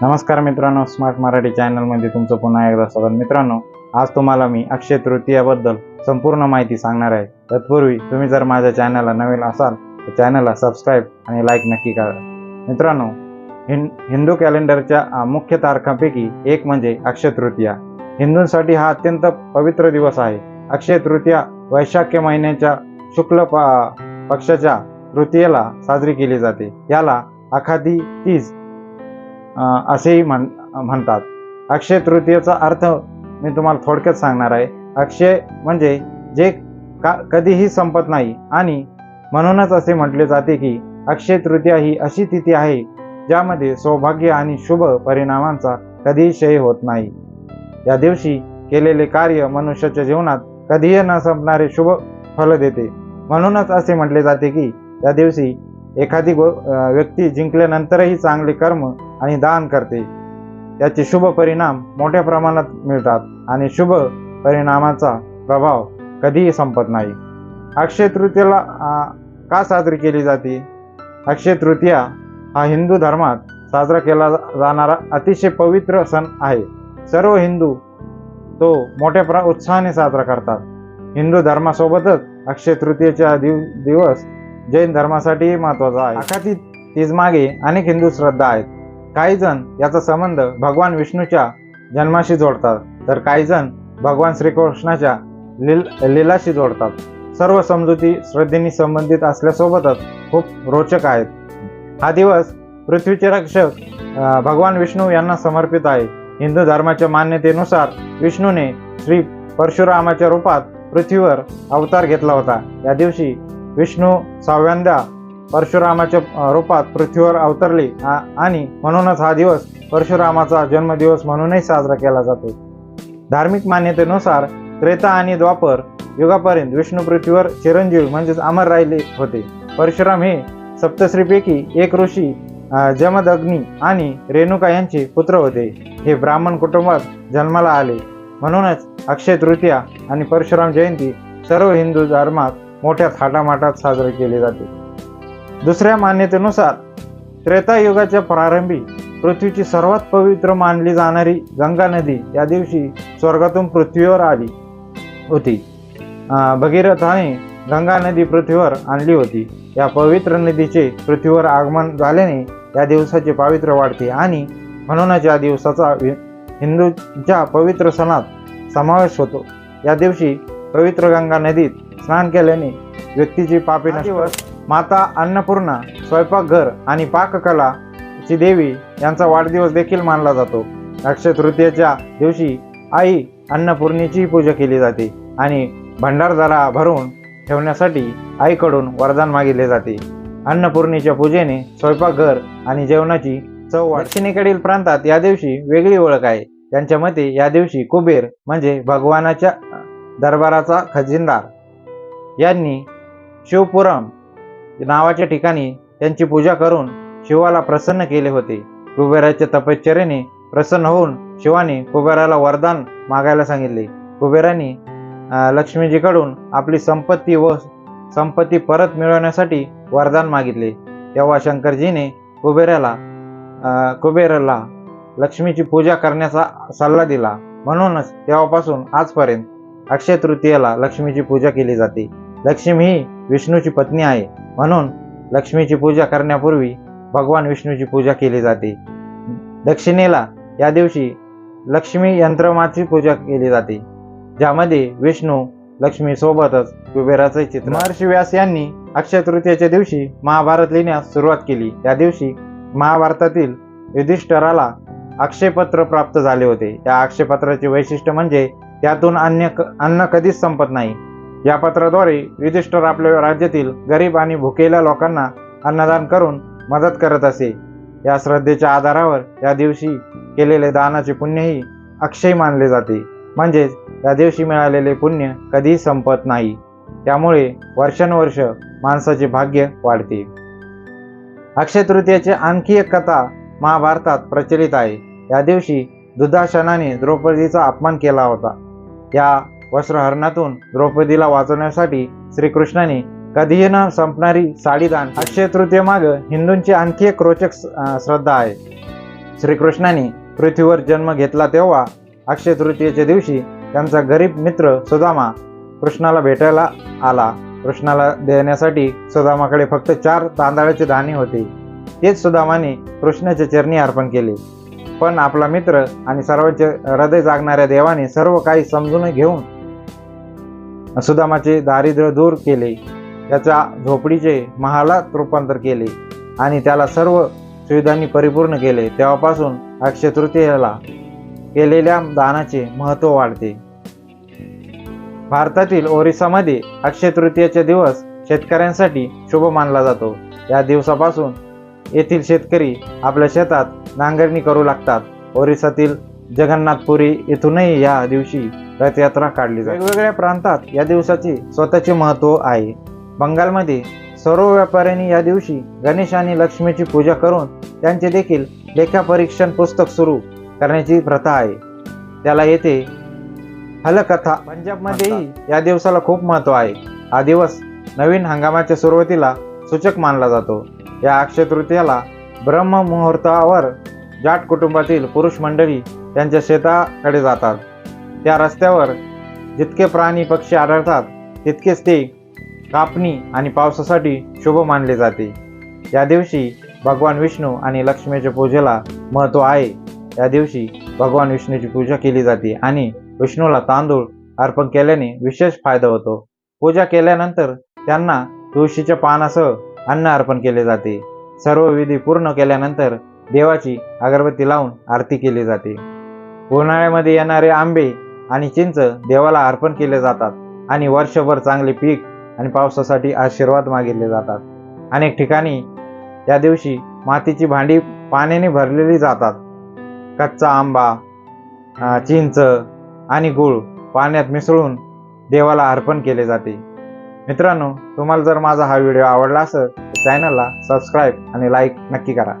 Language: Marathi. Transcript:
नमस्कार मित्रांनो, स्मार्ट मराठी चॅनलमध्ये तुमचं पुन्हा एकदा स्वागत। मित्रांनो, आज तुम्हाला मी अक्षय तृतीयाबद्दल संपूर्ण माहिती सांगणार आहे। तत्पूर्वी तुम्ही जर माझ्या चॅनलला नवीन असाल तर चॅनलला सबस्क्राईब आणि लाईक नक्की करा। मित्रांनो, हिंदू कॅलेंडरच्या मुख्य तारखांपैकी एक म्हणजे अक्षय तृतीया। हिंदूंसाठी हा अत्यंत पवित्र दिवस आहे। अक्षय तृतीया वैशाख महिन्याच्या शुक्ल पक्षाच्या तृतीयेला साजरी केली जाते। याला आखाती तीज असेही म्हणतात। अक्षय तृतीयेचा अर्थ मी तुम्हाला थोडक्यात सांगणार आहे। अक्षय म्हणजे जे कधीही संपत नाही आणि म्हणूनच असे म्हटले जाते की अक्षय तृतीया ही अशी तिथी आहे ज्यामध्ये सौभाग्य आणि शुभ परिणामांचा कधीही क्षय होत नाही। या दिवशी केलेले कार्य मनुष्याच्या जीवनात कधीही न संपणारे शुभ फल देते। म्हणूनच असे म्हटले जाते की या दिवशी एखादी व्यक्ती जिंकल्यानंतरही चांगले कर्म आणि दान करते, त्याचे शुभ परिणाम मोठ्या प्रमाणात मिळतात आणि शुभ परिणामाचा प्रभाव कधीही संपत नाही। अक्षय तृतीयेला का साजरी केली जाते? अक्षय तृतीया हा हिंदू धर्मात साजरा केला जाणारा अतिशय पवित्र सण आहे। सर्व हिंदू तो मोठ्या उत्साहाने साजरा करतात। हिंदू धर्मासोबतच अक्षय तृतीयेचा दिवस जैन धर्मासाठी महत्त्वाचा आहे। आखाती तीज मागे अनेक हिंदू श्रद्धा आहेत। काही जण याचा संबंध भगवान विष्णूच्या जन्माशी जोडतात, तर काही जण भगवान श्रीकृष्णाच्या लीलाशी जोडतात। सर्व समजुती श्रद्धेने संबंधित असल्यासोबतच खूप रोचक आहेत। हा दिवस पृथ्वीचे रक्षक भगवान विष्णू यांना समर्पित आहे। हिंदू धर्माच्या मान्यतेनुसार विष्णूने श्री परशुरामाच्या रूपात पृथ्वीवर अवतार घेतला होता। या दिवशी विष्णू 6व्यांदा परशुरामाच्या रूपात पृथ्वीवर अवतरले आणि म्हणूनच हा दिवस परशुरामाचा जन्मदिवस म्हणूनही साजरा केला जातो। धार्मिक मान्यतेनुसार त्रेता आणि द्वापर युगापर्यंत विष्णू पृथ्वीवर चिरंजीव म्हणजेच अमर राहिले होते। परशुराम हे सप्तश्रीपैकी एक ऋषी जमदग्नी आणि रेणुका यांचे पुत्र होते। हे ब्राह्मण कुटुंबात जन्माला आले। म्हणूनच अक्षय तृतीया आणि परशुराम जयंती सर्व हिंदू धर्मात मोठ्या थाटामाटात साजरे केले जाते। दुसऱ्या मान्यतेनुसार त्रेतायुगाच्या प्रारंभी पृथ्वीची सर्वात पवित्र मानली जाणारी गंगा नदी या दिवशी स्वर्गातून पृथ्वीवर आली होती। भगीरथाने गंगा नदी पृथ्वीवर आणली होती। या पवित्र नदीचे पृथ्वीवर आगमन झाल्याने या दिवसाचे पावित्र्य वाढते आणि म्हणूनच या दिवसाचा हिंदूंच्या पवित्र सणात समावेश होतो। या दिवशी पवित्र गंगा नदीत स्नान केल्याने व्यक्तीची पापे नष्ट। माता अन्नपूर्णा, स्वयंपाकघर आणि पाककला ची देवी यांचा वाढदिवस देखील मानला जातो। अक्षय तृतीयेच्या दिवशी आई अन्नपूर्णेची पूजा केली जाते आणि भंडारदरा भरून ठेवण्यासाठी आईकडून वरदान मागितले जाते। अन्नपूर्णेच्या पूजेने स्वयंपाकघर आणि जेवणाची चव वाढते। दक्षिणेकडील प्रांतात या दिवशी वेगळी ओळख आहे। त्यांच्या मते या दिवशी कुबेर म्हणजे भगवानाच्या दरबाराचा खजिनदार यांनी शिवपुरम नावाच्या ठिकाणी त्यांची पूजा करून शिवाला प्रसन्न केले होते। कुबेराच्या तपश्चर्येने प्रसन्न होऊन शिवाने कुबेराला वरदान मागायला सांगितले। कुबेराने लक्ष्मीजीकडून आपली संपत्ती परत मिळवण्यासाठी वरदान मागितले। तेव्हा शंकरजीने कुबेराला लक्ष्मीची पूजा करण्याचा सल्ला दिला। म्हणूनच तेव्हापासून आजपर्यंत अक्षय तृतीयेला लक्ष्मीची पूजा केली जाते। लक्ष्मी ही विष्णूची पत्नी आहे, म्हणून लक्ष्मीची पूजा करण्यापूर्वी भगवान विष्णूची पूजा केली जाते। दक्षिणेला या दिवशी लक्ष्मी यंत्रमाची पूजा केली जाते, ज्यामध्ये विष्णू लक्ष्मी सोबतच कुबेराचे चित्र। महर्षी व्यास यांनी अक्षय तृतीयेच्या दिवशी महाभारत लिहिण्यास सुरुवात केली। या दिवशी महाभारतातील युधिष्ठिराला अक्षयपत्र प्राप्त झाले होते। या अक्षयपत्राचे वैशिष्ट्य म्हणजे त्यातून अन्न कधीच संपत नाही। या पत्राद्वारे युधिष्ठिर आपल्या राज्यातील गरीब आणि भुकेल्या लोकांना अन्नदान करून मदत करत असे। या श्रद्धेच्या आधारावर या दिवशी केलेले दानाचे पुण्यही अक्षय मानले जाते, म्हणजेच या दिवशी मिळालेले पुण्य कधीही संपत नाही। त्यामुळे वर्षानुवर्ष माणसाचे भाग्य वाढते। अक्षय तृतीयेची आणखी एक कथा महाभारतात प्रचलित आहे। या दिवशी दुशासनाने द्रौपदीचा अपमान केला होता। या वस्त्रहरणातून द्रौपदीला वाचवण्यासाठी श्रीकृष्णाने कधीही न संपणारी साडी दान। अक्षय तृतीये मागे हिंदूंची आणखी एक रोचक श्रद्धा आहे। श्रीकृष्णाने पृथ्वीवर जन्म घेतला तेव्हा अक्षय तृतीयेच्या दिवशी त्यांचा गरीब मित्र सुदामा कृष्णाला भेटायला आला. कृष्णाला देण्यासाठी सुदामाकडे फक्त 4 तांदळाचे दाणे होते. तेच सुदामाने कृष्णाच्या चरणी अर्पण केले. पण आपला मित्र आणि सर्वांचे हृदय जागणाऱ्या देवाने सर्व काही समजून घेऊन सुदामाचे दारिद्र्य दूर केले, त्याच्या झोपडीचे महालात रूपांतर केले आणि त्याला सर्व सुविधांनी परिपूर्ण केले. तेव्हापासून अक्षय तृतीयेला केलेल्या दानाचे महत्त्व वाढते. भारतातील ओरिसामध्ये अक्षय तृतीयेचा दिवस शेतकऱ्यांसाठी शुभ मानला जातो. या दिवसापासून येथील शेतकरी आपल्या शेतात नांगरणी करू लागतात. ओरिसातील जगन्नाथपुरी येथूनही या दिवशी रथयात्रा काढली जाते. वेगवेगळ्या प्रांतात या दिवसाचे स्वतःचे महत्त्व आहे. बंगालमध्ये सर्व व्यापाऱ्यांनी या दिवशी गणेश आणि लक्ष्मीची पूजा करून त्यांचे देखील लेखापरीक्षण पुस्तक सुरू करण्याची प्रथा आहे. त्याला येथे हलकथा. पंजाबमध्येही या दिवसाला खूप महत्त्व आहे. हा दिवस नवीन हंगामाच्या सुरुवातीला सूचक मानला जातो. या अक्षय तृतीयेला ब्रह्म मुहूर्तावर जाट कुटुंबातील पुरुष मंडळी त्यांच्या शेताकडे जातात. त्या रस्त्यावर जितके प्राणी पक्षी आढळतात तितकेच ते कापणी आणि पावसासाठी शुभ मानले जाते. या दिवशी भगवान विष्णू आणि लक्ष्मीच्या पूजेला महत्त्व आहे. या दिवशी भगवान विष्णूची पूजा केली जाते आणि विष्णूला तांदूळ अर्पण केल्याने विशेष फायदा होतो. पूजा केल्यानंतर त्यांना तुळशीच्या पानासह अन्न अर्पण केले जाते. सर्व विधी पूर्ण केल्यानंतर देवाची अगरबत्ती लावून आरती केली जाते. उन्हाळ्यामध्ये येणारे आंबे आणि चिंच देवाला अर्पण केले जातात आणि वर्षभर चांगले पीक आणि पावसासाठी आशीर्वाद मागितले जातात. अनेक ठिकाणी या दिवशी मातीची भांडी पाण्याने भरलेली जातात. कच्चा आंबा, चिंच आणि गूळ पाण्यात मिसळून देवाला अर्पण केले जाते. मित्रांनो, तुम्हाला जर माझा हा व्हिडिओ आवडला असेल तर चॅनलला सबस्क्राईब आणि लाईक नक्की करा.